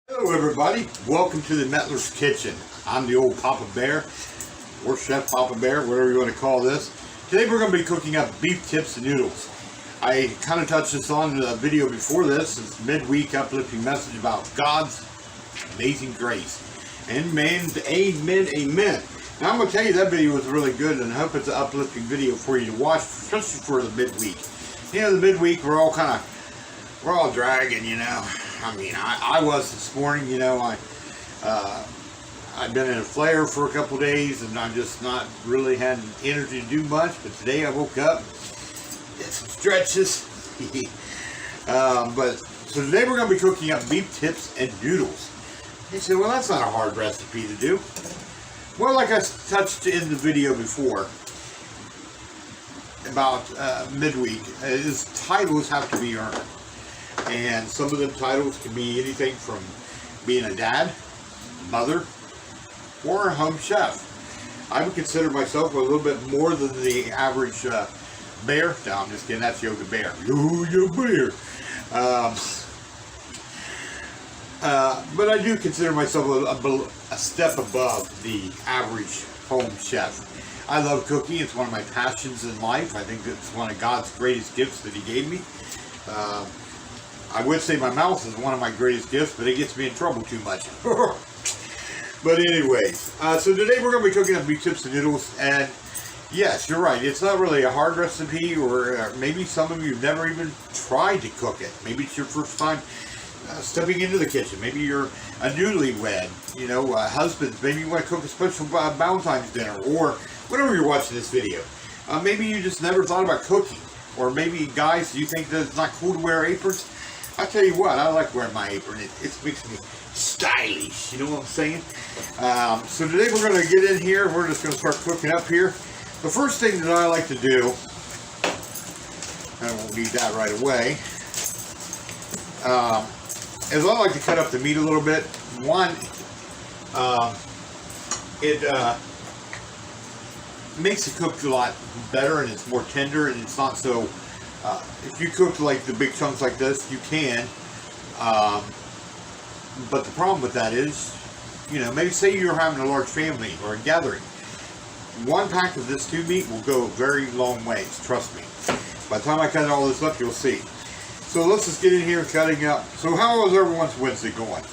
Hello everybody, welcome to the Mettler's Kitchen. I'm the old Papa Bear, or Chef Papa Bear, whatever you want to call this. Today we're going to be cooking up beef tips and noodles. I kind of touched this on in a video before this. It's midweek uplifting message about God's amazing grace. Amen, amen, amen. Now I'm going to tell you that video was really good, and I hope it's an uplifting video for you to watch, especially for the midweek. You know, the midweek we're all dragging, you know. I mean, I was this morning, you know. I've been in a flare for a couple days, and I'm just not really had energy to do much. But today I woke up, did some stretches. So today we're going to be cooking up beef tips and noodles. You say, well, that's not a hard recipe to do. Well, like I touched in the video before about midweek, his titles have to be earned. And some of the titles can be anything from being a dad, mother, or a home chef. I would consider myself a little bit more than the average bear. No, I'm just kidding, that's Yoga Bear. Yoga Bear. But I do consider myself a step above the average home chef. I love cooking. It's one of my passions in life. I think it's one of God's greatest gifts that He gave me. I would say my mouth is one of my greatest gifts, but it gets me in trouble too much. But anyways, so today we're going to be cooking up beef tips and noodles, and yes, you're right, it's not really a hard recipe, or maybe some of you have never even tried to cook it. Maybe it's your first time stepping into the kitchen. Maybe you're a newlywed, you know, husbands. Maybe you want to cook a special Valentine's dinner, or whatever you're watching this video. Maybe you just never thought about cooking, or maybe guys, you think that it's not cool to wear aprons. I tell you what, I like wearing my apron. It makes me stylish, you know what I'm saying? So today we're going to get in here. We're just going to start cooking up here. The first thing that I like to do, and I won't need that right away, is I like to cut up the meat a little bit. One, it makes it cook a lot better, and it's more tender, and it's not so... if you cook like the big chunks like this, you can. But the problem with that is, you know, maybe say you're having a large family or a gathering. One pack of this tube meat will go a very long ways, trust me. By the time I cut all this up, you'll see. So let's just get in here and cutting up. So how was everyone's Wednesday going?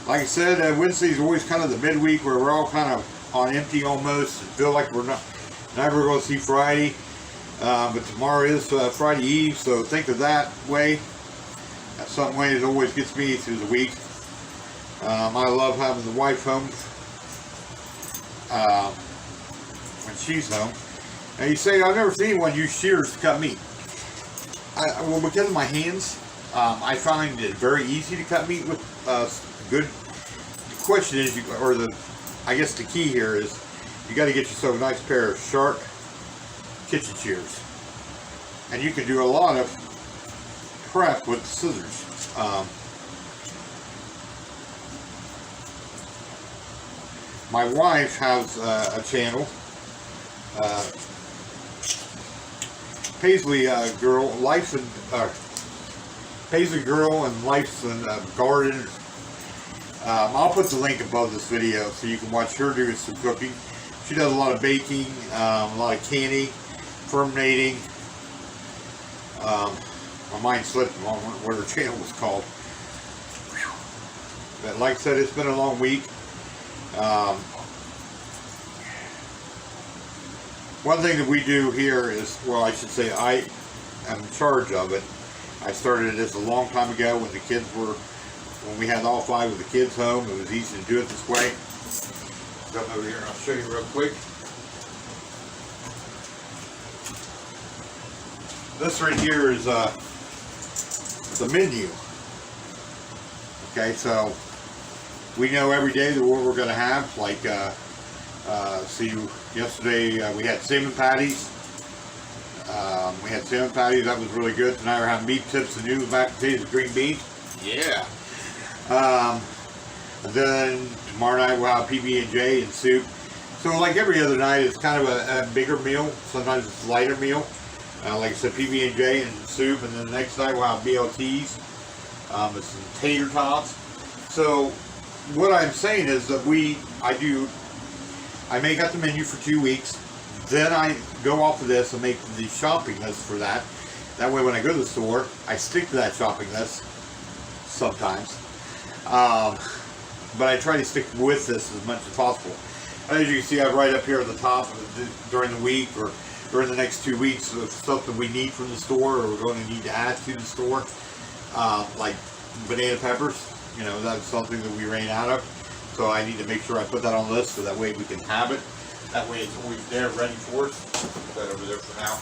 Like I said, Wednesday is always kind of the midweek where we're all kind of on empty almost. Feel like we're never going to see Friday. But tomorrow is Friday Eve, so think of that way. That's some way it always gets me through the week. I love having the wife home when she's home. Now you say, I've never seen anyone use shears to cut meat. Well, because of my hands, I find it very easy to cut meat with good. The question is, I guess the key here is, you got to get yourself a nice pair of sharp kitchen shears, and you can do a lot of prep with scissors. My wife has a channel, Paisley girl, Paisley girl and Life's and Garden. I'll put the link above this video so you can watch her do some cooking. She does a lot of baking, a lot of canning, fermentating. My mind slipped on what her channel was called. But like I said, it's been a long week. One thing that we do here is, well, I should say I am in charge of it. I started this a long time ago when we had all 5 of the kids home. It was easy to do it this way. Come over here and I'll show you real quick. This right here is the menu. Okay, so we know every day that what we're going to have. Like, see, yesterday we had salmon patties. That was really good. Tonight we're having beef tips and noodles, mashed potatoes, and green beans. Yeah. And then tomorrow night we'll have PB&J and soup. So like every other night, it's kind of a bigger meal. Sometimes it's a lighter meal. Like I said, PB&J and soup. And then the next night we'll have BLTs. With some tater tots. So what I'm saying is that I make out the menu for 2 weeks, then I go off of this and make the shopping list for that. That way when I go to the store, I stick to that shopping list sometimes. But I try to stick with this as much as possible. As you can see, I write up here at the top during the week or during the next 2 weeks of stuff that we need from the store or we're going to need to add to the store. Like banana peppers, you know, that's something that we ran out of. So I need to make sure I put that on the list so that way we can have it. That way it's always there ready for us. Put that over there for now.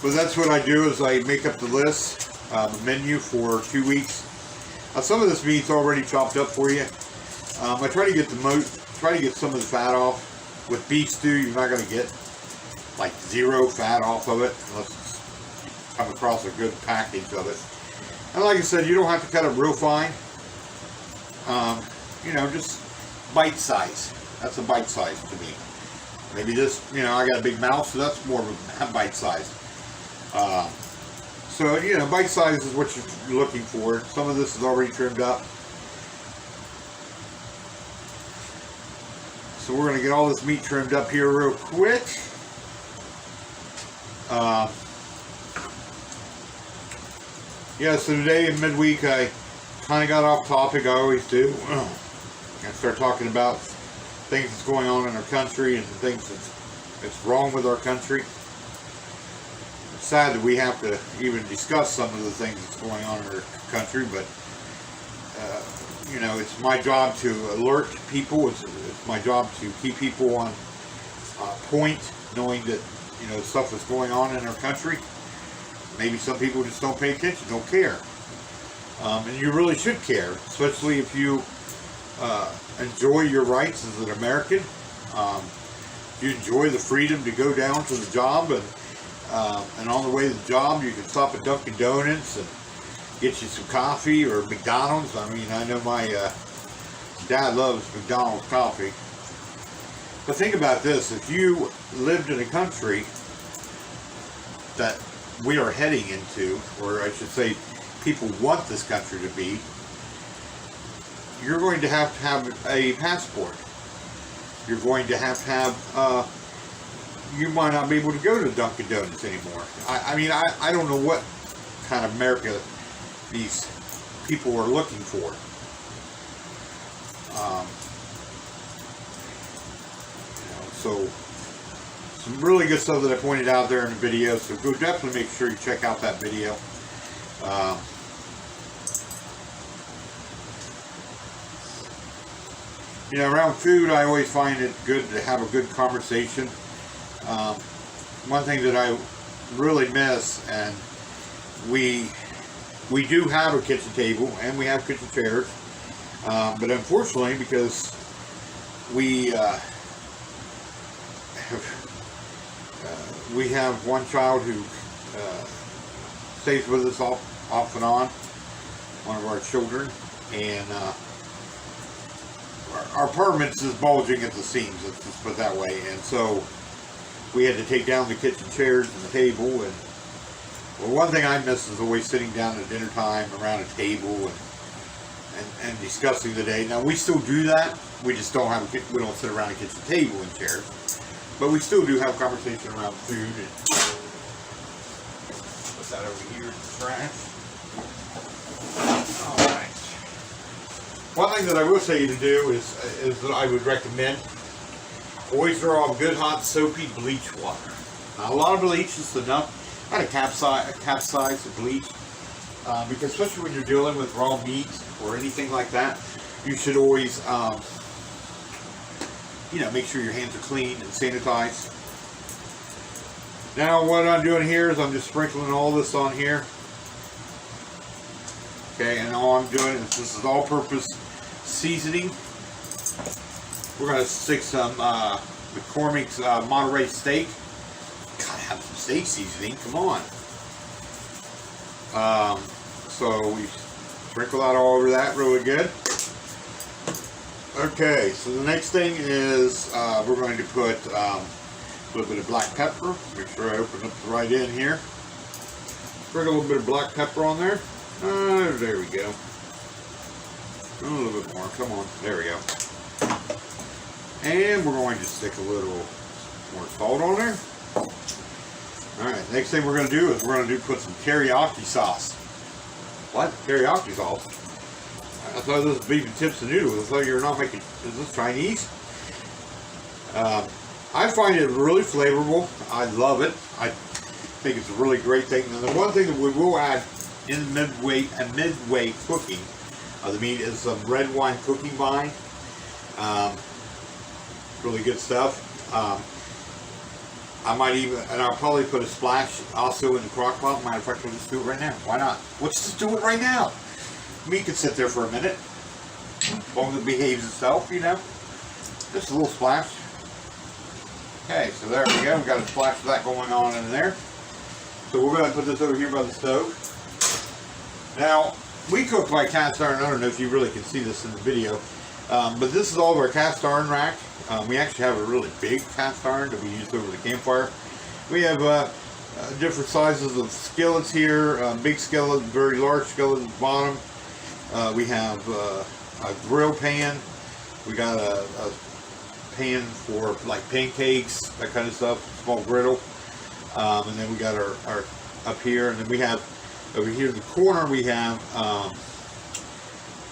But that's what I do is I make up the list, the menu for 2 weeks. Some of this meat's already chopped up for you. I try to get some of the fat off. With beef stew, you're not going to get like zero fat off of it unless you come across a good package of it. And like I said, you don't have to cut it real fine. You know, just bite size. That's a bite size to me. Maybe this, you know, I got a big mouth, so that's more of a bite size. So, you know, bite size is what you're looking for. Some of this is already trimmed up. So we're going to get all this meat trimmed up here real quick. Yeah, so today in midweek I kind of got off topic. I always do. I start talking about things that's going on in our country and things that's wrong with our country. It's sad that we have to even discuss some of the things that's going on in our country, but you know, it's my job to alert people. It's my job to keep people on point, knowing that, you know, stuff that's going on in our country. Maybe some people just don't pay attention, don't care. And you really should care, especially if you enjoy your rights as an American. You enjoy the freedom to go down to the job, and on the way to the job you can stop at Dunkin' Donuts and get you some coffee, or McDonald's. I mean, I know my dad loves McDonald's coffee. But think about this, if you lived in a country that we are heading into, or I should say people want this country to be, you're going to have a passport. You're going to have you might not be able to go to Dunkin' Donuts anymore. I mean, I don't know what kind of America these people are looking for. You know, so some really good stuff that I pointed out there in the video, so go definitely make sure you check out that video. You know, around food, I always find it good to have a good conversation. One thing that I really miss, and we do have a kitchen table and we have kitchen chairs, but unfortunately, because we have one child who stays with us off and on, one of our children, and our apartment is bulging at the seams, let's just put it that way, and so we had to take down the kitchen chairs and the table. And well, one thing I miss is always sitting down at dinner time around a table and discussing the day. Now we still do that. We just don't sit around a kitchen table and chairs, but we still do have conversation around food. And put that over here in the trash. All right. One thing that I will say you to do is that I would recommend, always draw good hot soapy bleach water. Now, a lot of bleach is enough. I had a capsize of bleach, because especially when you're dealing with raw meat or anything like that, you should always, you know, make sure your hands are clean and sanitized. Now what I'm doing here is I'm just sprinkling all this on here. Okay, and all I'm doing is, this is all-purpose seasoning. We're going to stick some McCormick's Monterey steak. Gotta have some steak seasoning, come on. So we sprinkle that all over that really good. Okay, so the next thing is we're going to put a little bit of black pepper. Make sure I open up the right end here. Sprinkle a little bit of black pepper on there. There we go. A little bit more. Come on. There we go. And we're going to stick a little more salt on there. Alright, next thing we're going to do is put some teriyaki sauce. What? Teriyaki sauce? I thought this was beef and chips and noodles. I thought you were not making... Is this Chinese? I find it really flavorful. I love it. I think it's a really great thing. And the one thing that we will add in midway cooking of the meat is some red wine cooking vine. Really good stuff. I might even, and I'll probably put a splash also in the crock pot. Matter of fact, we'll just do it right now. Why not? Let's just do it right now. Meat can sit there for a minute. As long as it behaves itself, you know. Just a little splash. Okay, so there we go. We've got a splash of that going on in there. So we're going to put this over here by the stove. Now, we cook by cast iron. I don't know if you really can see this in the video. But this is all of our cast iron rack. We actually have a really big cast iron that we use over the campfire. We have different sizes of skillets here. Big skillet, very large skillet at the bottom. We have a grill pan. We got a pan for like pancakes, that kind of stuff, small griddle. And then we got our up here, and then we have over here in the corner we have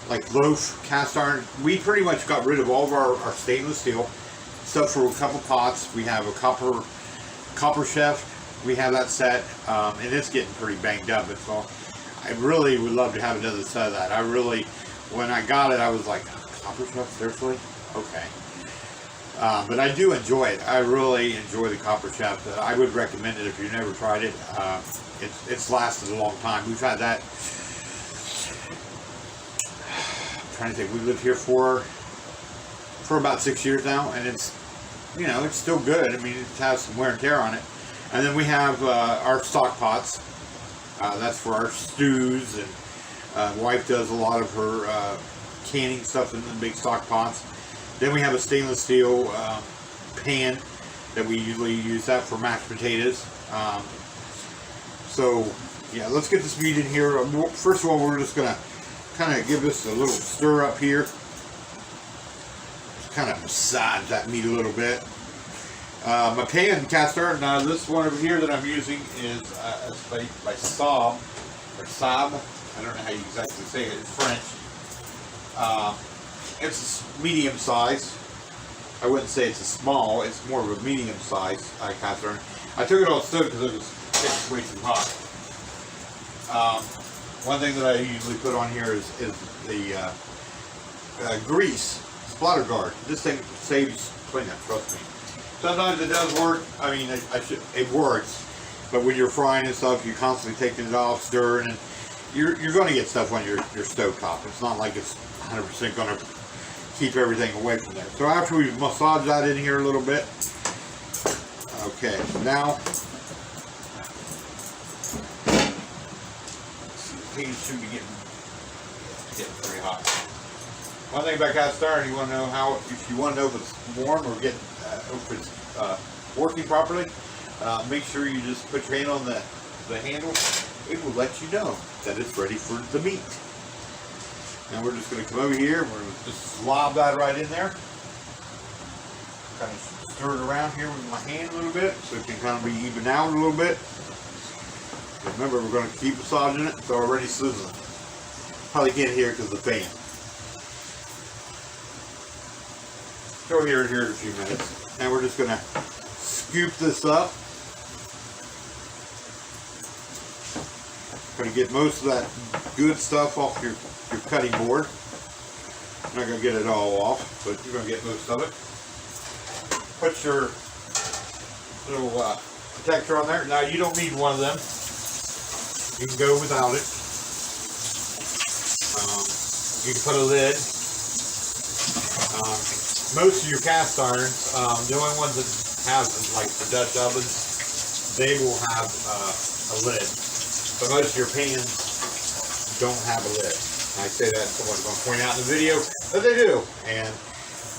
like loaf cast iron. We pretty much got rid of all of our stainless steel, except for a couple pots. We have a copper chef. We have that set, and it's getting pretty banged up. And so I really would love to have another set of that. I really, when I got it, I was like, copper chef, seriously? Okay. But I do enjoy it. I really enjoy the copper chef. I would recommend it if you've never tried it. It's lasted a long time. We've had that. I'm trying to think. We lived here for about 6 years now, and it's, you know, it's still good. I mean, it has some wear and tear on it. And then we have our stock pots. That's for our stews, and wife does a lot of her canning stuff in the big stock pots. Then we have a stainless steel pan that we usually use that for mashed potatoes. So yeah, let's get this meat in here. First of all, we're just gonna kind of give this a little stir up here. Just kind of massage that meat a little bit. My pan cast iron. Now this one over here that I'm using is by Saab or Saab. I don't know how you exactly say it. It's French. It's medium size. I wouldn't say it's a small. It's more of a medium size cast iron. I took it off the stove because it was way too hot. One thing that I usually put on here is the grease splatter guard. This thing saves cleanup. Trust me. Sometimes it does work. I mean, it works. But when you're frying and stuff, you're constantly taking it off, stirring, and you're going to get stuff on your stove top. It's not like it's 100% going to keep everything away from there. So after we massage that in here a little bit, okay, now these should be getting pretty hot. One thing about cast iron, you want to know if you want to know if it's warm or if it's working properly, make sure you just put your hand on the handle. It will let you know that it's ready for the meat. Now we're just going to come over here, we're going to just slob that right in there. Kind of stir it around here with my hand a little bit so it can kind of be even out a little bit. Remember, we're going to keep massaging it. It's already sizzling. Probably can't hear it because of the fan. So we'll hear it here in a few minutes. And we're just going to scoop this up. Going to get most of that good stuff off your cutting board. I'm not going to get it all off, but you're going to get most of it. Put your little protector on there. Now you don't need one of them. You can go without it. You can put a lid. Most of your cast irons, the only ones that have, like the Dutch ovens, they will have a lid. But most of your pans don't have a lid. I say that, someone's going to point out in the video that they do. And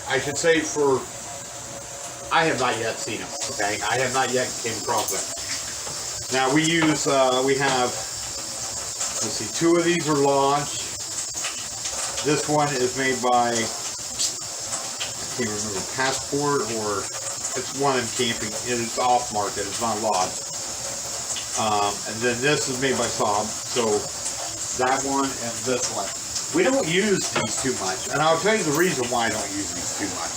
I should say I have not yet seen them, okay? I have not yet came across them. Now we have, let's see, 2 of these are launched. This one is made by, I can't remember, Passport, or it's one in camping. It is off market. It's not Lodge. And then this is made by Saab. So that one and this one. We don't use these too much, and I'll tell you the reason why I don't use these too much.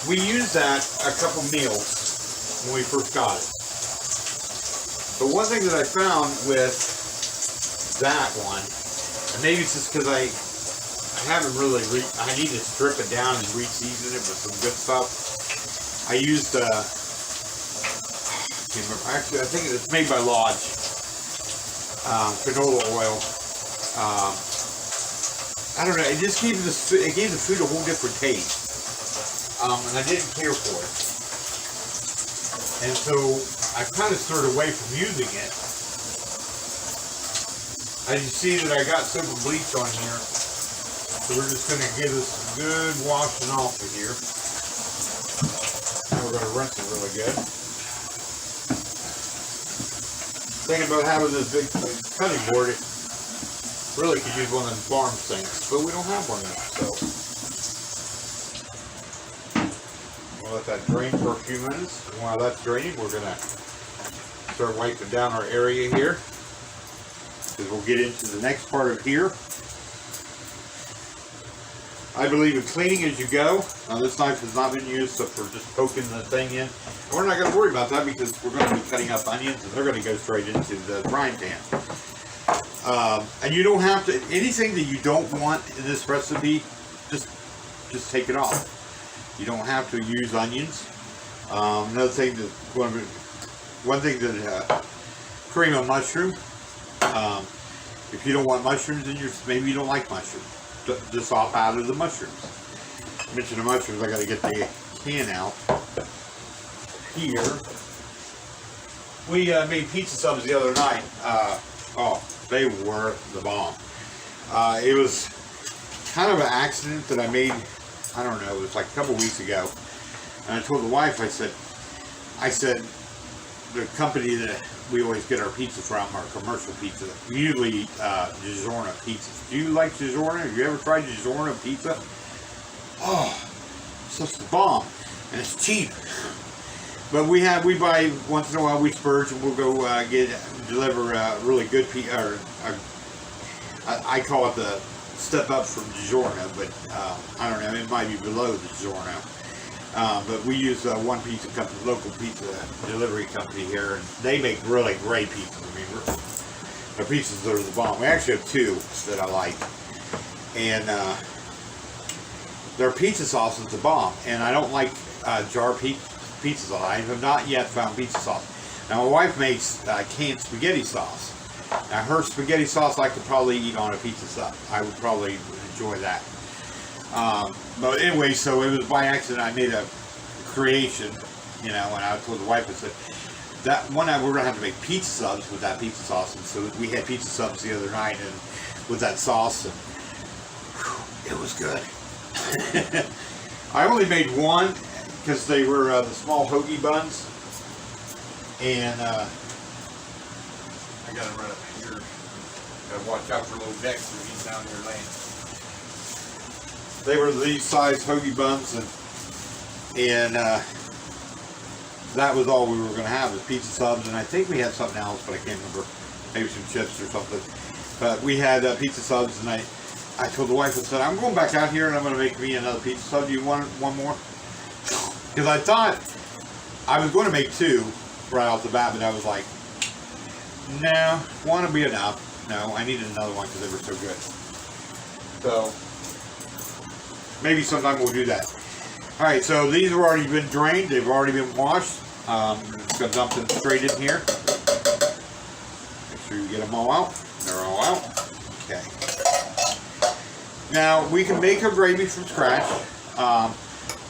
We used that a couple meals when we first got it. But one thing that I found with that one, and maybe it's just because I haven't really, I need to strip it down and re-season it with some good stuff. I used, I can't remember, actually I think it's made by Lodge. Canola oil. I don't know. It just gave the food a whole different taste, and I didn't care for it. And so I kind of stirred away from using it. As you see that I got silver bleach on here, so we're just going to give this a good washing off of here. Now we're going to rinse it really good. Thinking about having this big cutting board, it really could use one of them farm sinks, but we don't have one now, so we'll let that drain for a few minutes. And while that's draining, we're gonna start wiping down our area here, because we'll get into the next part of here. I believe in cleaning as you go. Now this knife has not been used, so for just poking the thing in. And we're not going to worry about that because we're going to be cutting up onions and they're going to go straight into the frying pan. And you don't have to, anything that you don't want in this recipe, just take it off. You don't have to use onions. Another thing that, one thing that, cream of mushroom. If you don't want mushrooms in your, maybe you don't like mushrooms. Just off out of the mushrooms. Mention the mushrooms, I got to get the can out. Here, we made pizza subs the other night. Oh, they were the bomb. It was kind of an accident that I made, I don't know, it was like a couple weeks ago. And I told the wife, I said, the company that we always get our pizza from, our commercial pizza, we usually eat DiGiorno pizzas. Do you like DiGiorno? Have you ever tried DiGiorno pizza? Oh, such the bomb. And it's cheap. But we buy, once in a while we splurge and we'll go deliver really good pizza, I call it the step up from DiGiorno, but I don't know, it might be below the DiGiorno. But we use one pizza company, local pizza delivery company here, and they make really great pizzas. I mean, their pizzas are the bomb. We actually have two that I like, and their pizza sauce is the bomb. And I don't like jar pizza sauce. I have not yet found pizza sauce. Now my wife makes canned spaghetti sauce. Now her spaghetti sauce I could probably eat on a pizza sub. I would probably enjoy that. But anyway, so it was by accident I made a creation, you know, and I told the wife, I said, that one night we're going to have to make pizza subs with that pizza sauce. And so we had pizza subs the other night and with that sauce, and whew, it was good. I only made one because they were the small hoagie buns. And I got to run up here. Got to watch out for little Dexter. He's down here laying. They were these size hoagie buns, and that was all we were going to have was pizza subs, and I think we had something else, but I can't remember. Maybe some chips or something. But we had pizza subs, and I told the wife, I said, I'm going back out here and I'm going to make me another pizza sub. Do you want one more? Because I thought I was going to make two right off the bat, but I was like, no, one will be enough. No, I needed another one because they were so good. So maybe sometime we'll do that. All right, so these have already been drained. They've already been washed. I'm just going to dump them straight in here. Make sure you get them all out. They're all out. Okay. Now, we can make our gravy from scratch.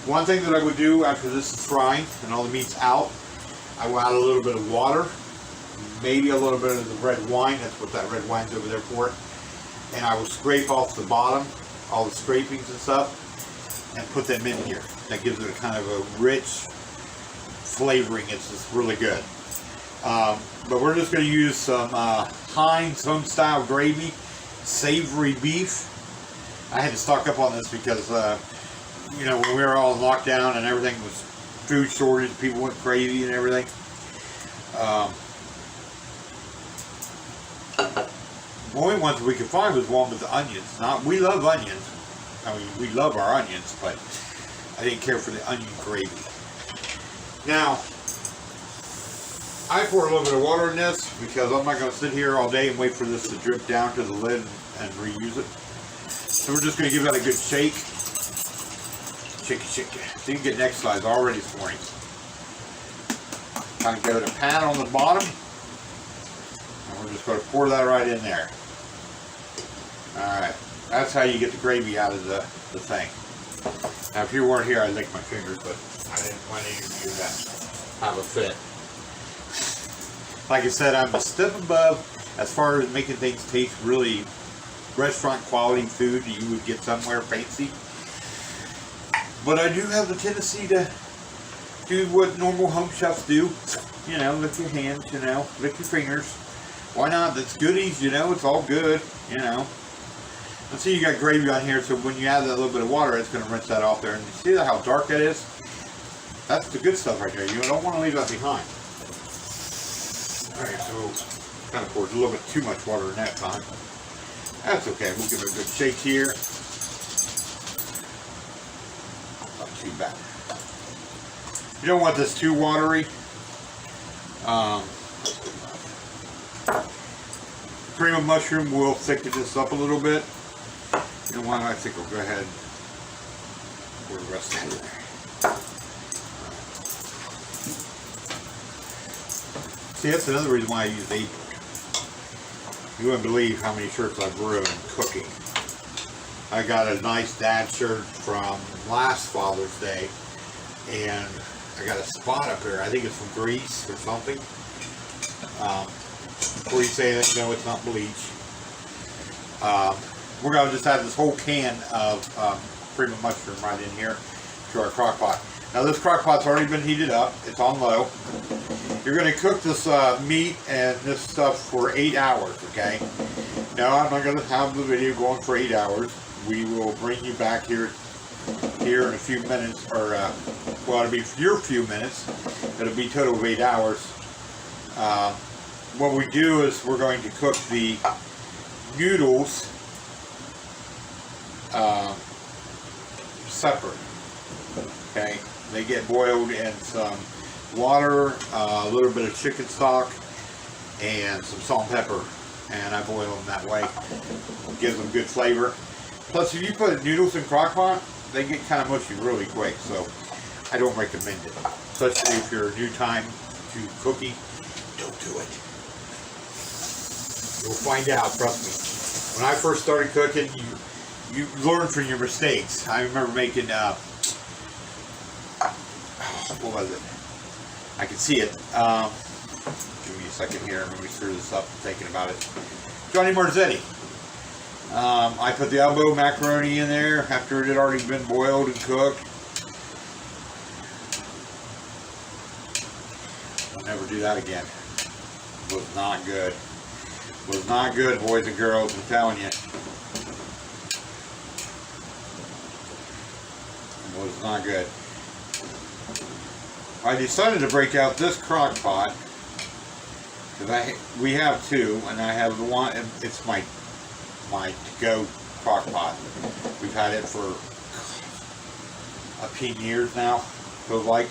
One thing that I would do after this is frying and all the meat's out, I will add a little bit of water, maybe a little bit of the red wine. That's what that red wine's over there for. And I will scrape off the bottom, all the scrapings and stuff, and put them in here. That gives it a kind of a rich flavoring. It's just really good. But we're just going to use some Heinz home-style gravy, savory beef. I had to stock up on this because, you know, when we were all in lockdown and everything was food shortage, people went crazy and everything. The only ones we could find was one with the onions. We love onions. I mean, we love our onions, but I didn't care for the onion gravy. Now, I poured a little bit of water in this because I'm not going to sit here all day and wait for this to drip down to the lid and reuse it. So we're just going to give that a good shake. Shake it, shake it. So you can get next size already this morning. Kind of go to pan on the bottom. And we're just going to pour that right in there. Alright. That's how you get the gravy out of the thing. Now if you weren't here, I'd lick my fingers, but I didn't want any of you to have a fit. Like I said, I'm a step above as far as making things taste really restaurant quality food that you would get somewhere fancy. But I do have the tendency to do what normal home chefs do. You know, lick your hands, you know, lick your fingers. Why not? That's goodies, you know, it's all good, you know. And see, you got gravy on here, so when you add that little bit of water, it's going to rinse that off there. And you see how dark that is? That's the good stuff right there. You don't want to leave that behind. Alright, so kind of poured a little bit too much water in that time. That's okay. We'll give it a good shake here. Not too bad. You don't want this too watery. Cream of mushroom will thicken this up a little bit. You know what? I think we'll go ahead and pour the rest of it in there. See, that's another reason why I use apron. You wouldn't believe how many shirts I've ruined cooking. I got a nice dad shirt from last Father's Day, and I got a spot up here. I think it's from Greece or something. Before you say that, no, it's not bleach. We're going to just add this whole can of cream of mushroom right in here to our crock pot. Now this crock pot's already been heated up. It's on low. You're going to cook this meat and this stuff for 8 hours, okay? Now I'm not going to have the video going for 8 hours. We will bring you back here in a few minutes, or well, it'll be your few minutes. It'll be a total of 8 hours. What we do is we're going to cook the noodles separate. Okay, they get boiled in some water, a little bit of chicken stock, and some salt and pepper, and I boil them that way. It gives them good flavor. Plus, if you put noodles in crock pot, they get kind of mushy really quick, so I don't recommend it. Especially if you're a new time to cooking, don't do it. You'll find out, trust me. When I first started cooking, you learn from your mistakes. I remember making, what was it? I can see it. Give me a second here. Let me stir this up. I'm thinking about it. Johnny Marzetti. I put the elbow macaroni in there after it had already been boiled and cooked. I'll never do that again. It was not good. It was not good, boys and girls, I'm telling you. It was not good. I decided to break out this crock pot because we have two, and I have the one. It's my to-go crock pot. We've had it for 15 years now. Feels like.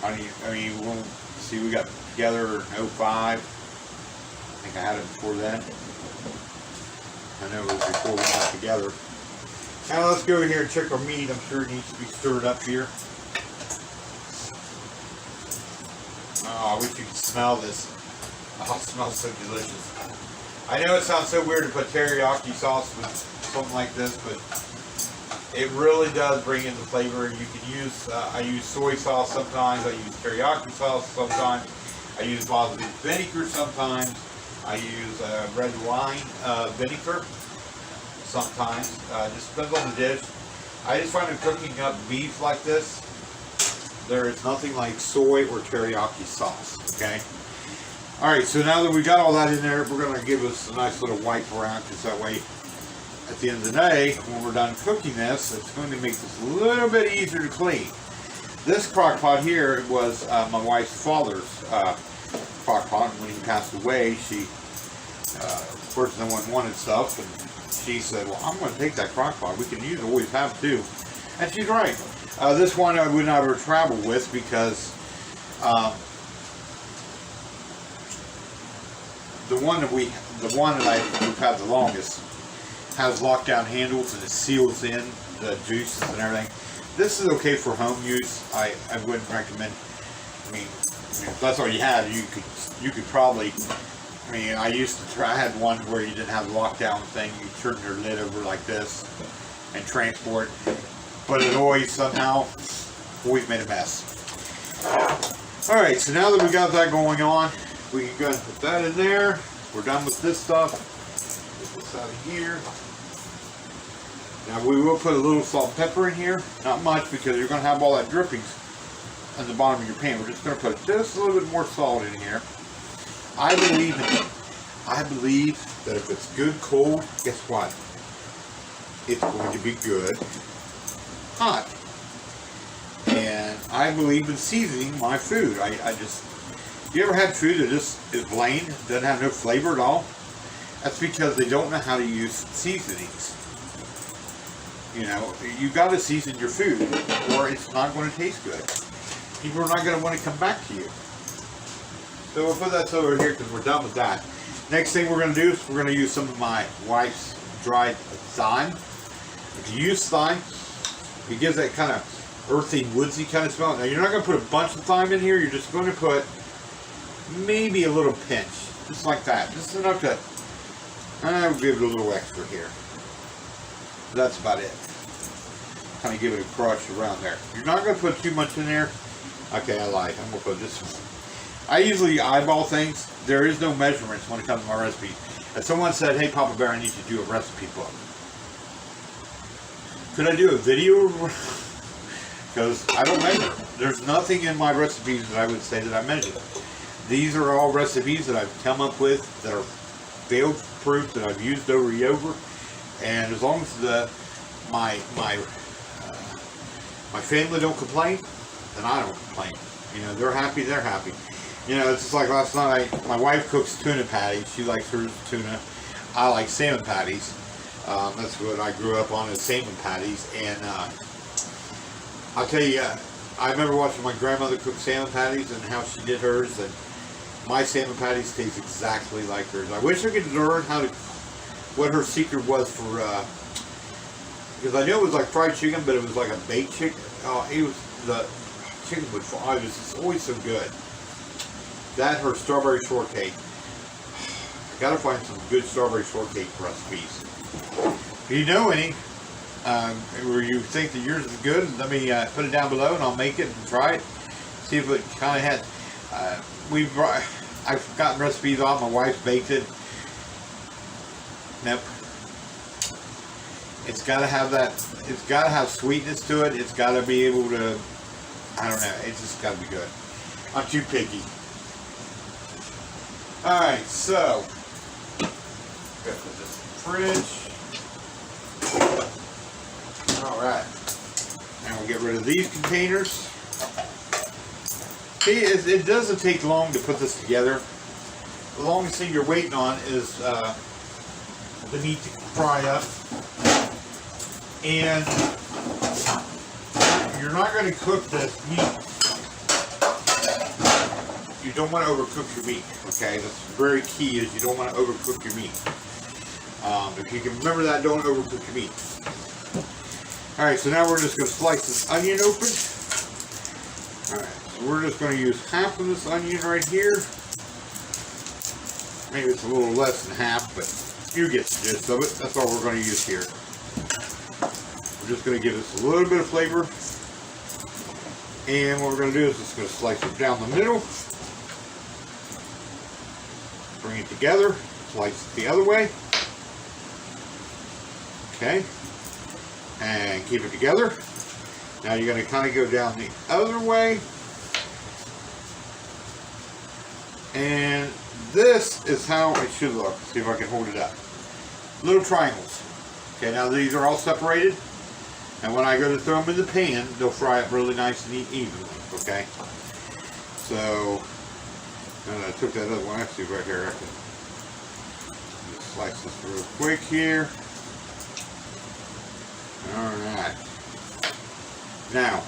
I mean, we'll see. We got together in 05. I think I had it before then. I know it was before we got together. Now let's go in here and check our meat. I'm sure it needs to be stirred up here. Oh, I wish you could smell this. Oh, it smells so delicious. I know it sounds so weird to put teriyaki sauce with something like this, but it really does bring in the flavor. You can use, I use soy sauce sometimes, I use teriyaki sauce sometimes, I use balsamic vinegar sometimes, I use red wine vinegar sometimes. Just depends on the dish. I just find when cooking up beef like this, there is nothing like soy or teriyaki sauce, okay? Alright, so now that we got all that in there, we're going to give us a nice little wipe around, because that way, at the end of the day, when we're done cooking this, it's going to make this a little bit easier to clean. This crock pot here was my wife's father's crock pot, and when he passed away, she, of course, no one wanted stuff, and she said, well, I'm going to take that crock pot. We can use it, always have to. And she's right. This one I would never travel with, because the one that we've had the longest has lockdown handles, and it seals in the juices and everything. This is okay for home use. I wouldn't recommend. I mean, if that's all you had, you could probably. I mean, I had one where you didn't have the lockdown thing. You turn your lid over like this and transport, but it always somehow made a mess. All right, so now that we got that going on, we can go and put that in there. We're done with this stuff. Get this out of here. Now we will put a little salt and pepper in here. Not much, because you're going to have all that drippings on the bottom of your pan. We're just going to put just a little bit more salt in here. I believe that if it's good cold, guess what? It's going to be good hot. And I believe in seasoning my food. You ever had food that just is plain, doesn't have no flavor at all? That's because they don't know how to use seasonings. You know, you got to season your food, or it's not going to taste good. People are not going to want to come back to you. So we'll put that over here because we're done with that. Next thing we're going to do is we're going to use some of my wife's dried thyme. If you use thyme, it gives that kind of earthy, woodsy kind of smell. Now you're not going to put a bunch of thyme in here. You're just going to put maybe a little pinch, just like that. Just enough to, I'll give it a little extra here. That's about it. Kind of give it a crush around there. You're not going to put too much in there. Okay, I lied. I'm going to put this one. I usually eyeball things. There is no measurements when it comes to my recipes. If someone said, hey, Papa Bear, I need you to do a recipe book. Could I do a video? Because I don't measure. There's nothing in my recipes that I would say that I measure. These are all recipes that I've come up with that are failed proof that I've used over and over. And as long as my family don't complain, then I don't complain. You know, they're happy, they're happy. You know, it's just like last night, my wife cooks tuna patties. She likes hers tuna. I like salmon patties. That's what I grew up on, is salmon patties. And I'll tell you, I remember watching my grandmother cook salmon patties and how she did hers. And my salmon patties taste exactly like hers. I wish I could learn what her secret was for, because I knew it was like fried chicken, but it was like a baked chicken. The chicken was just always so good. That, her strawberry shortcake. I gotta find some good strawberry shortcake recipes. If you know any, where you think that yours is good, let me put it down below and I'll make it and try it. See if it kind of had, I've gotten recipes on, my wife's baked it. Nope. It's gotta have that, it's gotta have sweetness to it, it's gotta be able to, I don't know, it's just gotta be good. I'm too picky. Alright, so, gotta put this in the fridge. Alright, now we'll get rid of these containers. See, it doesn't take long to put this together. The longest thing you're waiting on is the meat to fry up. And you're not going to cook this meat. You don't want to overcook your meat, okay? That's very key, is you don't want to overcook your meat. If you can remember that, don't overcook your meat. Alright, so now we're just going to slice this onion open. Alright, so we're just going to use half of this onion right here. Maybe it's a little less than half, but you get the gist of it. That's all we're going to use here. We're just going to give this a little bit of flavor. And what we're going to do is just going to slice it down the middle. Bring it together. Slice it the other way. Okay. And keep it together. Now you're going to kind of go down the other way. And this is how it should look. See if I can hold it up. Little triangles. Okay, now these are all separated. And when I go to throw them in the pan, they'll fry up really nice and evenly. Okay? So, and I took that other one. Actually, right here. I can just slice this real quick here. Alright. Now,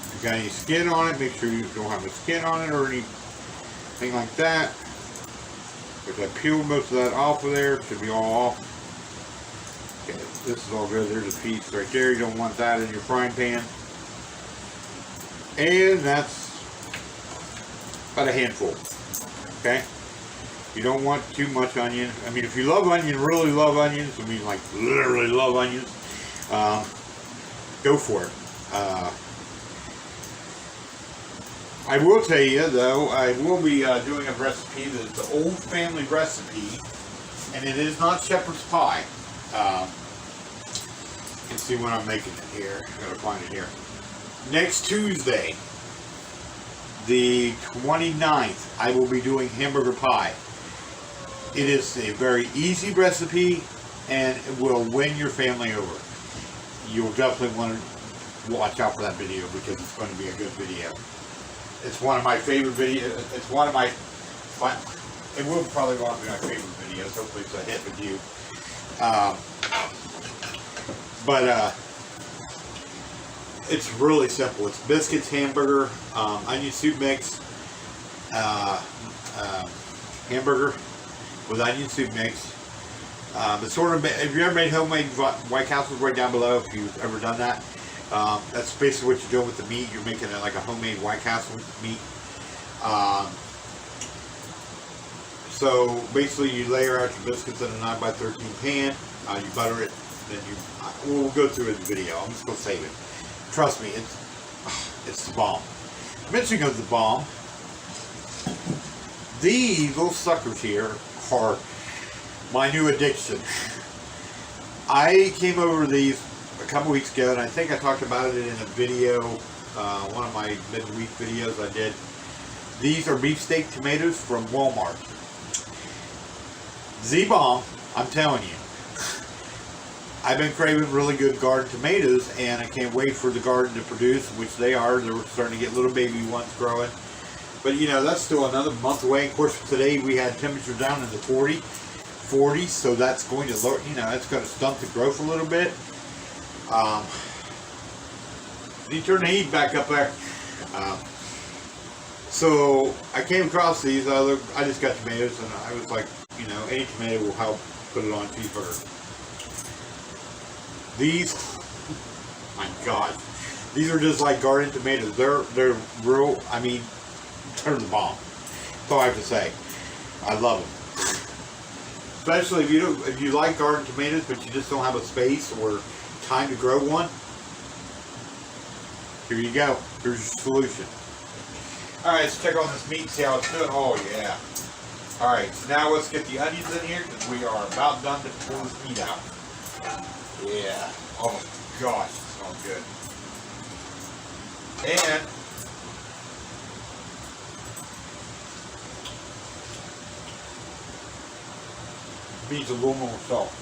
if you got any skin on it, make sure you don't have any skin on it or anything like that. If I peeled most of that off of there, it should be all off. Okay, this is all good. There's a piece right there. You don't want that in your frying pan. And that's about a handful. Okay? You don't want too much onion. I mean, if you love onion, really love onions, I mean like literally love onions, go for it. I will tell you though, I will be doing a recipe that is the old family recipe, and it is not shepherd's pie. You can see when I'm making it here. I gotta find it here. Next Tuesday, the 29th, I will be doing hamburger pie. It is a very easy recipe, and it will win your family over. You'll definitely want to watch out for that video because it's going to be a good video. It's one of my favorite videos. It's one of my, it will probably one of my favorite videos. Hopefully it's a hit with you. It's really simple. It's biscuits, hamburger, onion soup mix, hamburger with onion soup mix. But sort of, if you ever made homemade White Castles, right down below if you've ever done that. That's basically what you're doing with the meat. You're making it like a homemade White Castle meat. So basically you layer out your biscuits in a 9x13 pan. You butter it, then we'll go through it in the video. I'm just going to save it. Trust me, it's the bomb. Mentioning of the bomb, these little suckers here are my new addiction. I came over these a couple weeks ago, and I think I talked about it in a video, one of my midweek videos I did. These are beefsteak tomatoes from Walmart. Z-bomb, I'm telling you. I've been craving really good garden tomatoes, and I can't wait for the garden to produce, which they are. They're starting to get little baby ones growing. But, you know, that's still another month away. Of course, today we had temperatures down in the 40s, so that's going to, you know, it's going to stunt the growth a little bit. You turn the heat back up there. So I came across these. I just got tomatoes, and I was like, you know, any tomato will help put it on a cheeseburger. These, my God, these are just like garden tomatoes. They're real. I mean, they're the bomb. That's all I have to say. I love them. Especially if you like garden tomatoes, but you just don't have a space or time to grow one. Here you go. Here's your solution. All right, let's check on this meat and see how it's doing. Oh yeah. All right, so now let's get the onions in here because we are about done to pull this meat out. Yeah. Oh my gosh, it smells good. And needs a little more salt.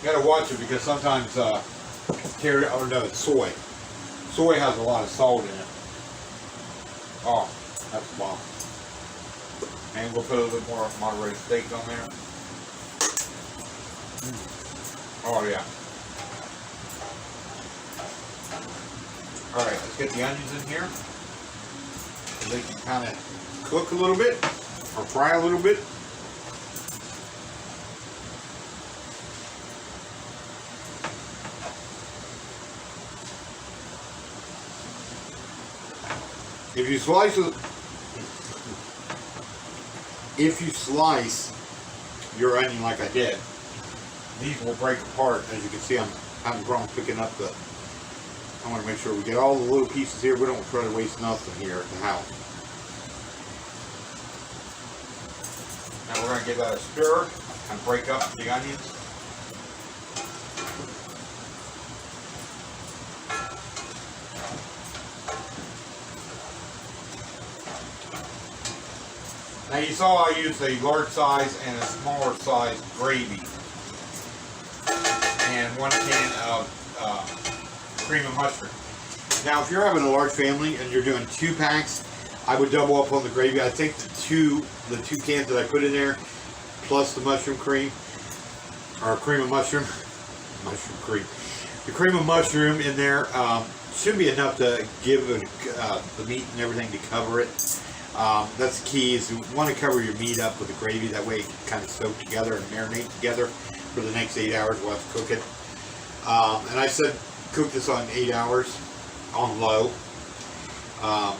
You gotta watch it because sometimes it's soy. Soy has a lot of salt in it. Oh, that's bomb. And we'll put a little bit more Monterey steak on there. Oh yeah. Alright, let's get the onions in here. So they can kind of cook a little bit, or fry a little bit. If you slice your onion like I did, these will break apart. As you can see, I'm having problems picking up the. I want to make sure we get all the little pieces here. We don't try to waste nothing here at the house. Now we're going to give that a stir and break up the onions. Now you saw I used a large size and a smaller size gravy. And 1 can of cream of mushroom. Now if you're having a large family and you're doing 2 packs, I would double up on the gravy. I think the two cans that I put in there, plus the mushroom cream, or cream of mushroom, cream. The cream of mushroom in there should be enough to give the meat and everything to cover it. That's the key, is you want to cover your meat up with the gravy. That way it can kind of soak together and marinate together for the next 8 hours while it's cooking. And I said cook this on 8 hours on low.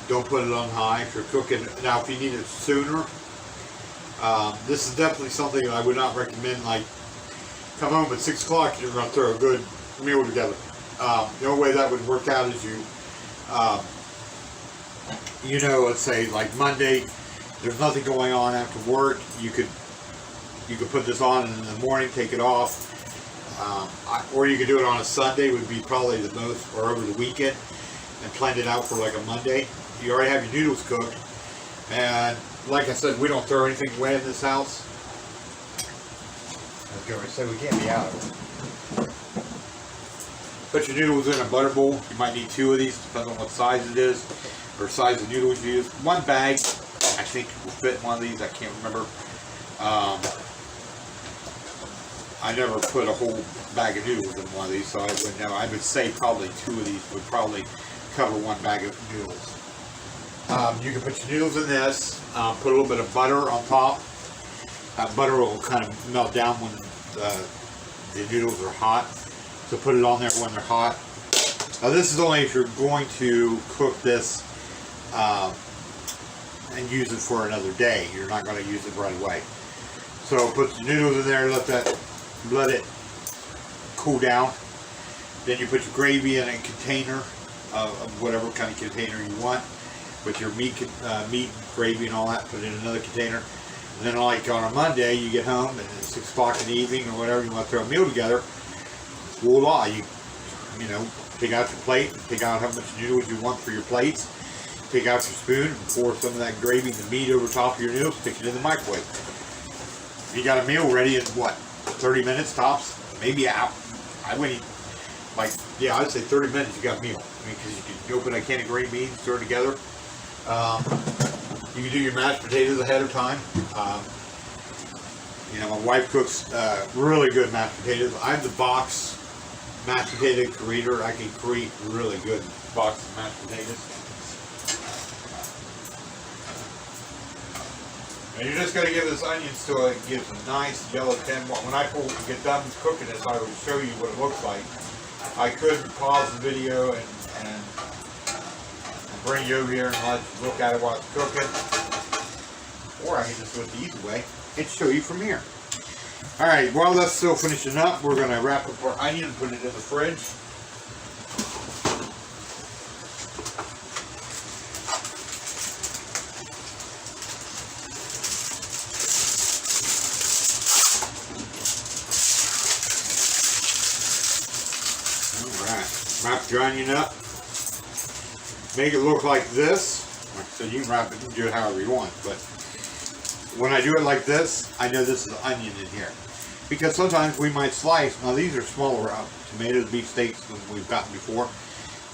Don't put it on high if you're cooking. Now if you need it sooner, this is definitely something that I would not recommend. Like, come home at 6 o'clock and you're going to throw a good meal together. The only way that would work out is you know, let's say like Monday, there's nothing going on after work. You could put this on and in the morning, take it off. Or you could do it on a Sunday, would be probably the most, or over the weekend, and plan it out for like a Monday. You already have your noodles cooked. And like I said, we don't throw anything away in this house. I was going to say, we can't be out of it. Put your noodles in a butter bowl. You might need 2 of these, depending on what size it is, or size of noodles you use. 1 bag, I think, will fit in one of these. I can't remember. I never put a whole bag of noodles in one of these, so I wouldn't know. I would say probably 2 of these would probably cover 1 bag of noodles. You can put your noodles in this, put a little bit of butter on top. Butter will kind of melt down when the noodles are hot. So put it on there when they're hot. Now this is only if you're going to cook this and use it for another day. You're not going to use it right away. So put the noodles in there, let it cool down. Then you put your gravy in a container, of whatever kind of container you want, with your meat, gravy and all that. Put it in another container. And then like on a Monday, you get home and it's 6 o'clock in the evening or whatever, you want to throw a meal together. Voila, you know, pick out your plate, pick out how much noodles you want for your plates, take out your spoon and pour some of that gravy and the meat over top of your noodles, stick it in the microwave. You got a meal ready in what, 30 minutes tops? Maybe out. I wouldn't, like, yeah, I'd say 30 minutes you got a meal. I mean, because you can open a can of green beans, stir it together. You can do your mashed potatoes ahead of time. You know, my wife cooks really good mashed potatoes. I'm the box mashed potato creator. I can create really good box of mashed potatoes. And you're just going to give this onion till it gives a nice yellow tint. When I get done cooking this, I will show you what it looks like. I could pause the video and bring you over here and let you look at it while it's cooking. Or I can just do it the easy way and show you from here. Alright, while that's still finishing up, we're going to wrap up our onion and put it in the fridge. Alright, wrap your onion up. Make it look like this. Like I said, you can wrap it and do it however you want, but when I do it like this, I know this is onion in here. Because sometimes we might slice. Now these are smaller tomatoes, beefsteaks than we've gotten before.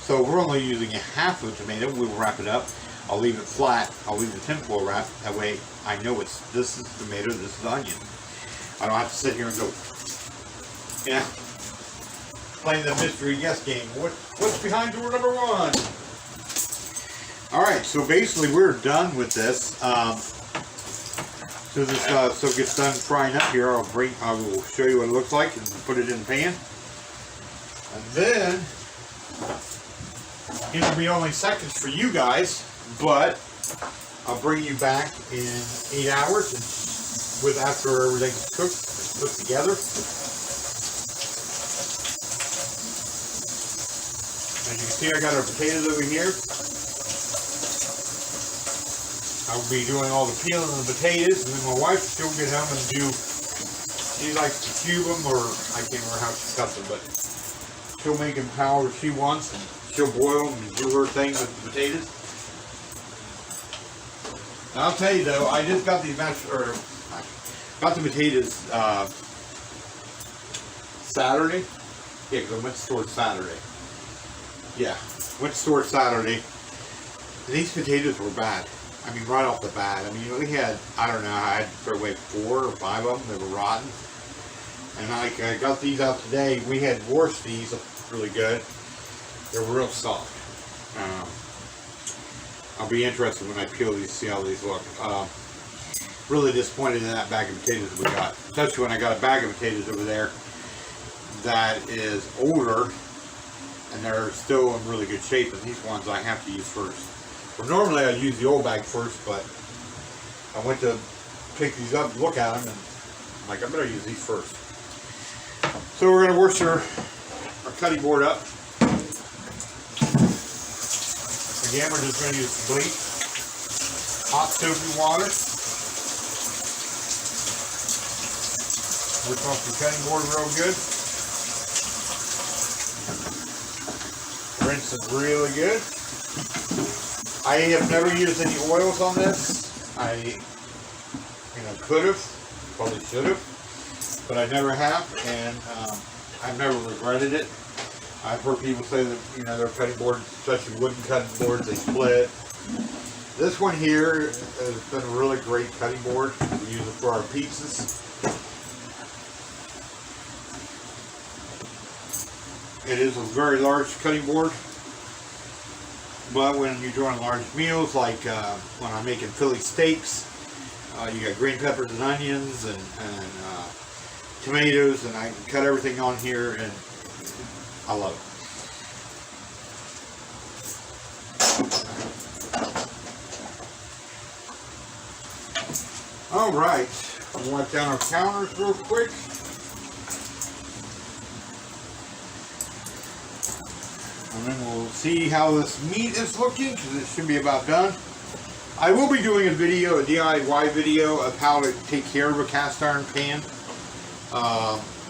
So we're only using a half of a tomato. We'll wrap it up. I'll leave it flat. I'll leave the tinfoil wrap. That way I know this is tomato, this is onion. I don't have to sit here and go, yeah, playing the mystery guess game. What's behind door number 1? Alright, so basically we're done with this. So this stuff gets done frying up here, I will show you what it looks like and put it in the pan. And then, it'll be only seconds for you guys, but I'll bring you back in 8 hours after everything's cooked and put together. As you can see, I got our potatoes over here. I'll be doing all the peeling of the potatoes, and then my wife will still get home and she likes to cube them, or I can't remember how she cuts them, but she'll make them however she wants, and she'll boil them and do her thing with the potatoes. I'll tell you though, I just got these got the potatoes Saturday. Yeah, because I went to the store Saturday. Yeah, went to the store Saturday. And these potatoes were bad. I mean, right off the bat. I mean, we had, I don't know, I had to throw away 4 or 5 of them. They were rotten. And I got these out today. We had washed these really good. They're real soft. I'll be interested when I peel these, see how these look. Really disappointed in that bag of potatoes we got. Especially when I got a bag of potatoes over there that is older and they're still in really good shape, and these ones I have to use first. Well, normally I use the old bag first, but I went to pick these up and look at them, and I'm like, I better use these first. So we're going to wash our cutting board up. Again, we're just going to use bleach, hot soapy water. Work off the cutting board real good. Rinse it really good. I have never used any oils on this. I could have, probably should have, but I never have, and I've never regretted it. I've heard people say that, their cutting boards, especially wooden cutting boards, they split. This one here has been a really great cutting board. We use it for our pizzas. It is a very large cutting board, but when you're doing large meals, like when I'm making Philly steaks, you got green peppers and onions and tomatoes, and I can cut everything on here, and I love it. All right, I'll wipe down our counters real quick. And then we'll see how this meat is looking, because it should be about done. I will be doing a video, a DIY video of how to take care of a cast iron pan.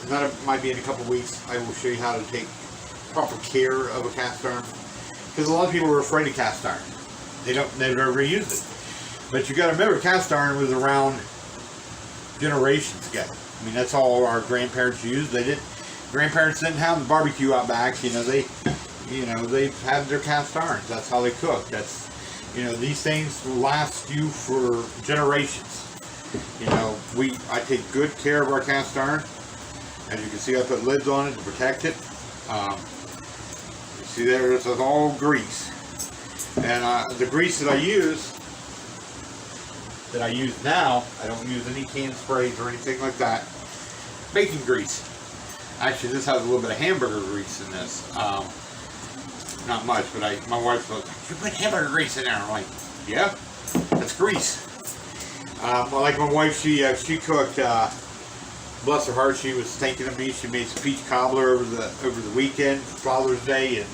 That might be in a couple weeks. I will show you how to take proper care of a cast iron, because a lot of people are afraid of cast iron. They've never used it. But you got to remember, cast iron was around generations ago. I mean, that's all our grandparents used. Grandparents didn't have the barbecue out back. They had their cast irons. That's how they cooked. That's, these things will last you for generations. I take good care of our cast iron. As you can see, I put lids on it to protect it. You see there, this is all grease. And the grease that I use now, I don't use any canned sprays or anything like that. Bacon grease. Actually, this has a little bit of hamburger grease in this. Not much, but my wife goes, "You put hamburger grease in there?" I'm like, "Yeah, that's grease." Well, like my wife, she cooked. Bless her heart, she was thinking of me. She made some peach cobbler over the weekend, Father's Day, and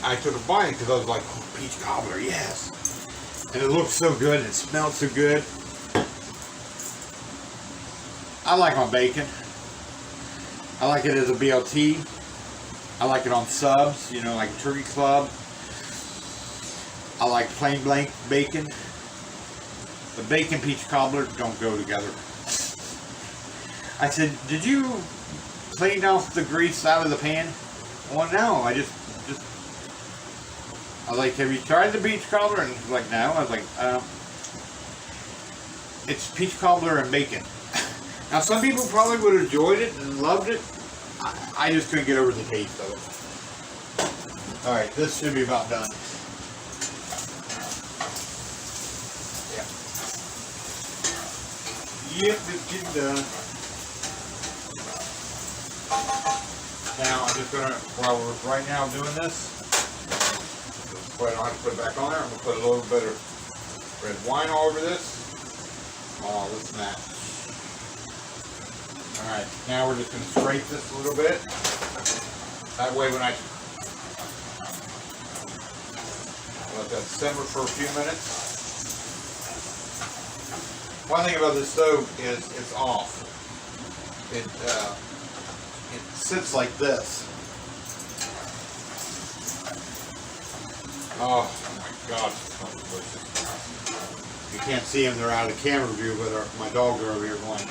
I took a bite because I was like, "Oh, peach cobbler, yes!" And it looked so good, and it smelled so good. I like my bacon. I like it as a BLT. I like it on subs, like turkey club. I like plain blank bacon. The bacon peach cobbler don't go together. I said, "Did you clean off the grease out of the pan?" Well, no, I was like, "Have you tried the peach cobbler?" And he's like, "No." I was like, "It's peach cobbler and bacon." Now, some people probably would have enjoyed it and loved it. I just couldn't get over the taste of it. Alright, this should be about done. Yep, it's getting done. Now, I'm just going to, while we're right now doing this, I don't have to put it back on there. I'm going to put a little bit of red wine all over this. Oh, listen to that. Alright, now we're just going to scrape this a little bit. That way when I let that simmer for a few minutes. One thing about this stove is it's off. It sits like this. Oh my God, it's so delicious. You can't see them, they're out of the camera view, but my dogs are over here going,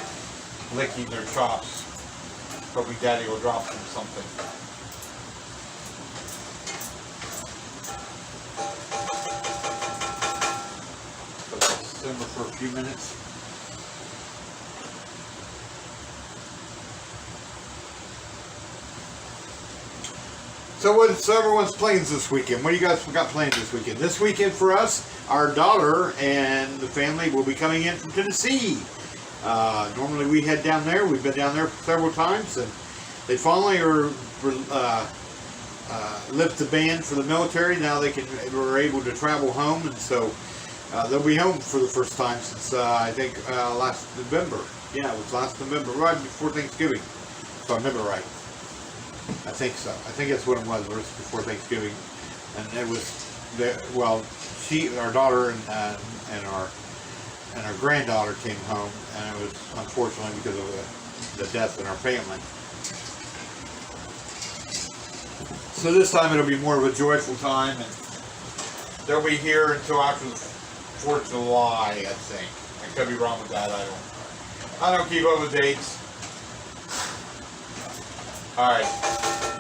licking their chops. Hoping Daddy will drop them something. Let that simmer for a few minutes. So what's everyone's plans this weekend? What do you guys got planned this weekend? This weekend for us, our daughter and the family will be coming in from Tennessee. Normally we head down there. We've been down there several times, and they finally left the ban for the military. Now we're able to travel home, and so they'll be home for the first time since I think last November. Yeah, it was last November, right before Thanksgiving, if I remember right. I think so. I think that's what it was before Thanksgiving, and it was our daughter and our granddaughter came home, and it was unfortunately because of the death in our family. So this time it'll be more of a joyful time, and they'll be here until after the 4th of July, I think. I could be wrong with that. I don't keep up with dates. All right,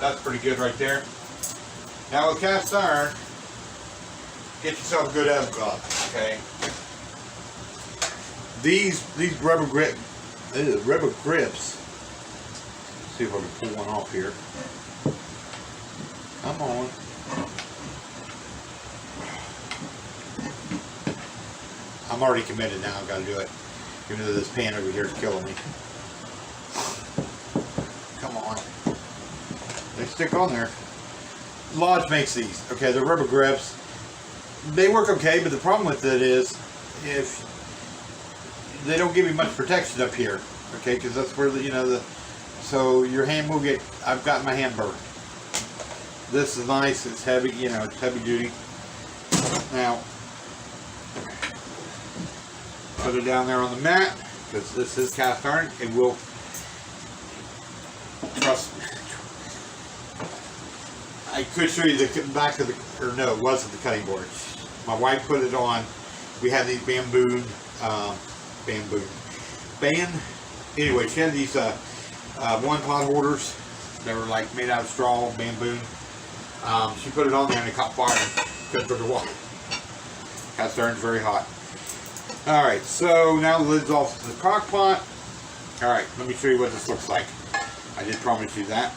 that's pretty good right there. Now with cast iron, get yourself a good oven cloth, okay? These rubber grips. Let's see if I can pull one off here. Come on. I'm already committed now. I've got to do it. Even though this pan over here is killing me. Come on. They stick on there. Lodge makes these. Okay, the rubber grips. They work okay, but the problem with it is if they don't give you much protection up here. Okay, because that's where so your hand will get. I've got my hand burned. This is nice. It's heavy. It's heavy duty. Now, put it down there on the mat because this is cast iron. It will. Trust me. I could show you the back of it wasn't the cutting board. My wife put it on. We had these anyway, she had these one pot holders that were like made out of straw, bamboo. She put it on there and it caught fire and couldn't put it water. Cast iron's very hot. Alright, so now the lid's off the crock pot. Alright, let me show you what this looks like. I did promise you that.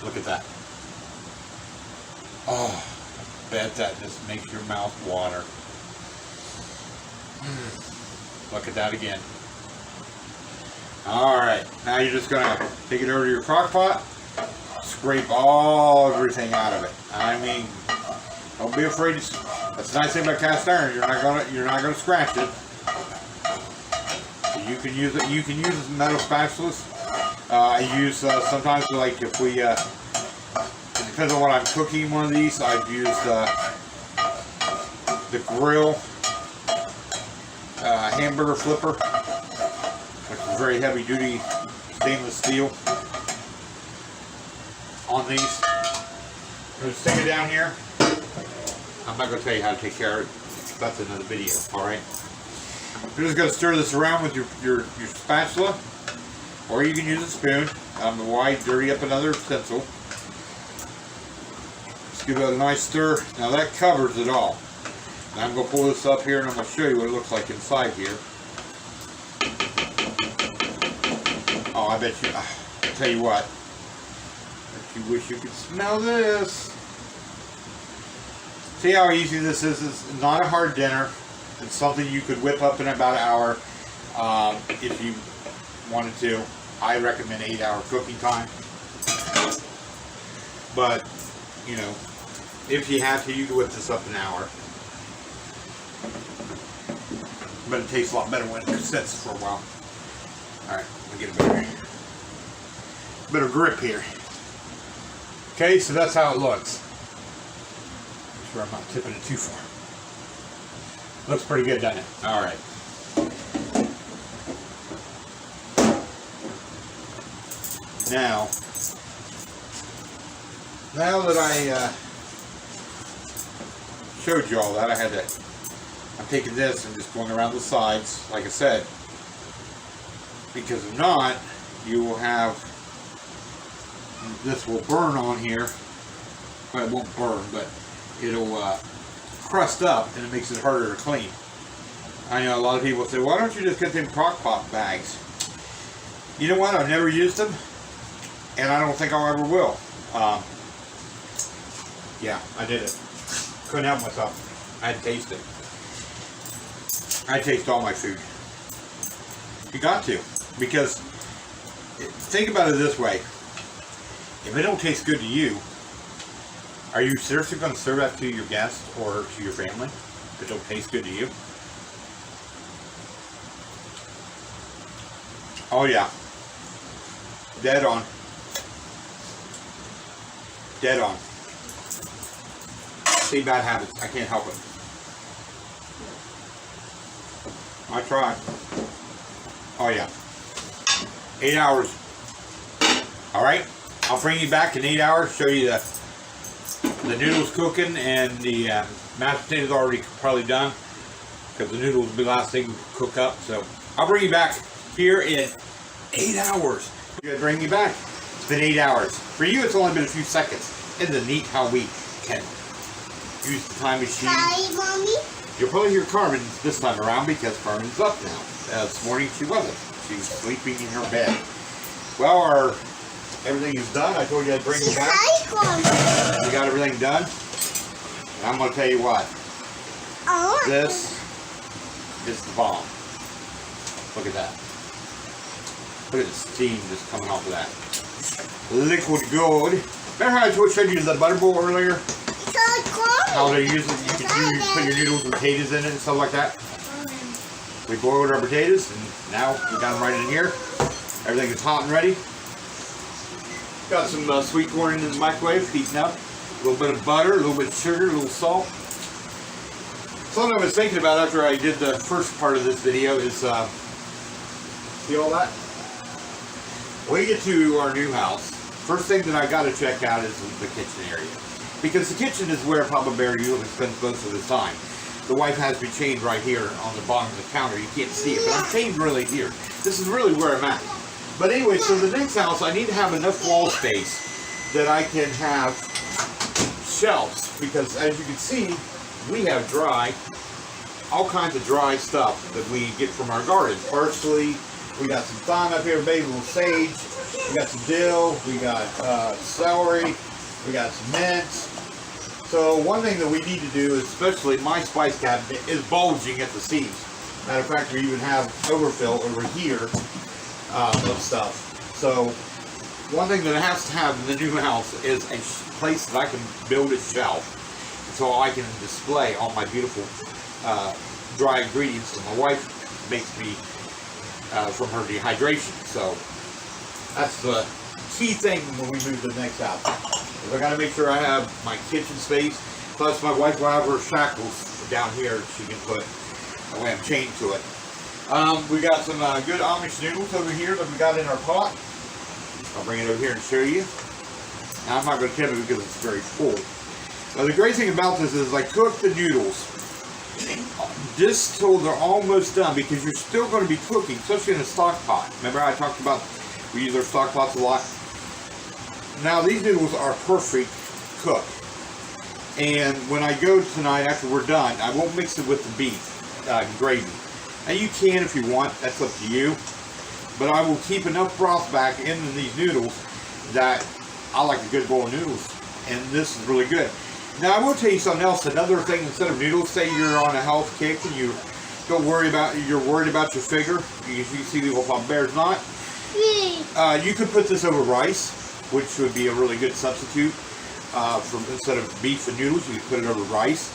Look at that. Oh, I bet that just makes your mouth water. Look at that again. Alright, now you're just going to take it over to your crock pot, scrape everything out of it. I mean, don't be afraid to. That's the nice thing about cast iron. You're not gonna scratch it. So you can use it. You can use metal spatulas. I use sometimes like if we. It depends on what I'm cooking. One of these I've used the grill hamburger flipper, which is very heavy duty stainless steel. On these, I'm going to stick it down here. I'm not going to tell you how to take care of it. That's another video. All right. You're just going to stir this around with your spatula, or you can use a spoon. Why dirty up another utensil? Just give it a nice stir. Now that covers it all. Now I'm going to pull this up here and I'm going to show you what it looks like inside here. Oh, I bet you. I'll tell you what. You wish you could smell this. See how easy this is? It's not a hard dinner. It's something you could whip up in about an hour if you wanted to. I recommend 8-hour cooking time. But, if you have to, you can whip this up in an hour. But it tastes a lot better when it sits for a while. Alright, let me get a better grip here. Okay, so that's how it looks. Make sure I'm not tipping it too far. Looks pretty good, doesn't it? Alright. Now, Now that I showed you all that, I'm taking this and just going around the sides, like I said, because if not, you will have, this will burn on here. Well, it won't burn, but it'll crust up and it makes it harder to clean. I know a lot of people say, why don't you just get them crock pot bags? You know what, I've never used them, and I don't think I ever will. Yeah, I did it. Couldn't help myself. I had to taste it. I taste all my food. You got to, because think about it this way: if it don't taste good to you, are you seriously going to serve that to your guests or to your family? If it don't taste good to you? Oh yeah, dead on. Dead on. See, bad habits. I can't help it. I try. Oh yeah. 8 hours. Alright. I'll bring you back in 8 hours, show you the noodles cooking, and the mashed potatoes already probably done, because the noodles will be the last thing to cook up. So I'll bring you back here in 8 hours. I'm gonna bring you back. It's been 8 hours. For you, it's only been a few seconds. Isn't it neat how we can use the time machine? Hi, Mommy. You'll probably hear Carmen this time around because Carmen's up now. This morning she wasn't. She was sleeping in her bed. Well, everything is done. I told you I'd bring you back. Hi, Carmen. We got everything done. And I'm going to tell you what. This is the bomb. Look at that. Look at the steam just coming off of that. Liquid gold. Remember how I showed you the butter bowl earlier? How they're using, you can put your noodles and potatoes in it and stuff like that. We boiled our potatoes and now we got them right in here. Everything is hot and ready. Got some sweet corn in the microwave, heating up. A little bit of butter, a little bit of sugar, a little salt. Something I was thinking about after I did the first part of this video is, see all that? When we get to our new house, first thing that I got to check out is the kitchen area. Because the kitchen is where Papa Bear usually spends most of his time. The wife has me chained right here on the bottom of the counter. You can't see it, but I'm chained really here. This is really where I'm at. But anyway, so the next house, I need to have enough wall space that I can have shelves. Because as you can see, we have all kinds of dry stuff that we get from our garden. Parsley, we got some thyme up here, basil, sage, we got some dill, we got celery, we got some mint. So one thing that we need to do, especially my spice cabinet, is bulging at the seams. Matter of fact, we even have overfill over here of stuff. So one thing that it has to have in the new house is a place that I can build a shelf so I can display all my beautiful dry ingredients that my wife makes me from her dehydration. So that's the key thing when we move to the next house. I got to make sure I have my kitchen space. Plus, my wife will have her shackles down here. She can put a lamp chain to it. We got some good Amish noodles over here that we got in our pot. I'll bring it over here and show you. Now, I'm not going to tip it because it's very full. Now, the great thing about this is I cook the noodles just till they're almost done, because you're still going to be cooking, especially in a stock pot. Remember I talked about we use our stock pots a lot? Now these noodles are perfect cooked. And when I go tonight after we're done, I won't mix it with the beef gravy. Now you can if you want, that's up to you. But I will keep enough broth back into these noodles that I like a good bowl of noodles. And this is really good. Now I will tell you something else, another thing, instead of noodles, say you're on a health kick and you're worried about your figure, you see the old Papa Bear's not. You could put this over rice, which would be a really good substitute. Instead of beef and noodles, you could put it over rice.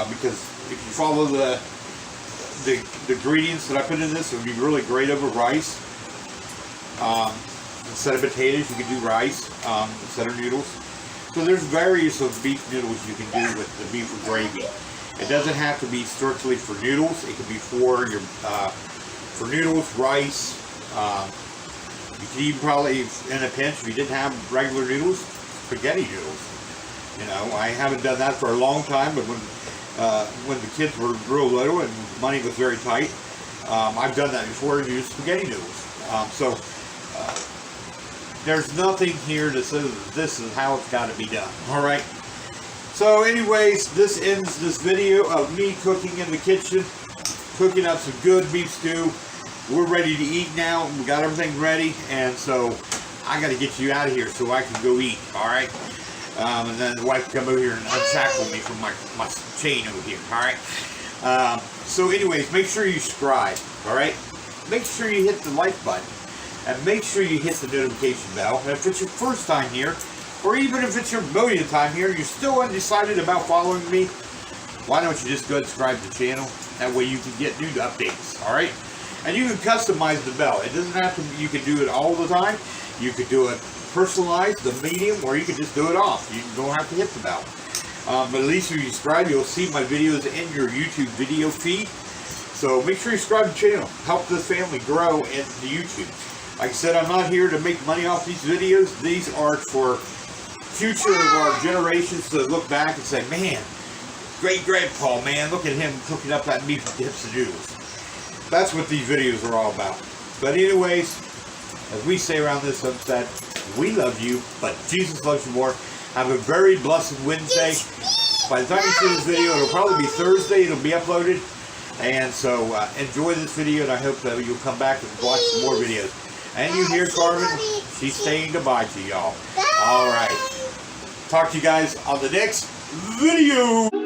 Because if you follow the ingredients that I put in this, it would be really great over rice. Instead of potatoes, you could do rice instead of noodles. So there's various of beef noodles you can do with the beef with gravy. It doesn't have to be strictly for noodles. It could be for your for noodles, rice. You could even probably, in a pinch, if you didn't have regular noodles, spaghetti noodles. You know, I haven't done that for a long time, but when the kids were real little and money was very tight, I've done that before and used spaghetti noodles. There's nothing here that says this is how it's got to be done. All right. So anyways, this ends this video of me cooking in the kitchen, cooking up some good beef stew. We're ready to eat now. We got everything ready, and so I got to get you out of here so I can go eat. All right. And then the wife can come over here and unshackle me from my chain over here. All right. So anyways, make sure you subscribe. All right. Make sure you hit the like button. And make sure you hit the notification bell. And if it's your first time here, or even if it's your millionth time here, you're still undecided about following me, why don't you just go and subscribe to the channel? That way you can get new updates, all right? And you can customize the bell. It doesn't have to, you can do it all the time. You could do it personalized, the medium, or you could just do it off. You don't have to hit the bell. But at least if you subscribe, you'll see my videos in your YouTube video feed. So make sure you subscribe to the channel. Help this family grow in the YouTube. Like I said, I'm not here to make money off these videos. These are for future of our generations to look back and say, man, great grandpa, man, look at him cooking up that meat with dips and noodles. That's what these videos are all about. But anyways, as we say around this sunset, we love you, but Jesus loves you more. Have a very blessed Wednesday. By the time you see this video, it'll probably be Thursday. It'll be uploaded. And so enjoy this video, and I hope that you'll come back and watch some more videos. And you hear Carmen, she's saying goodbye to y'all. All right. Talk to you guys on the next video.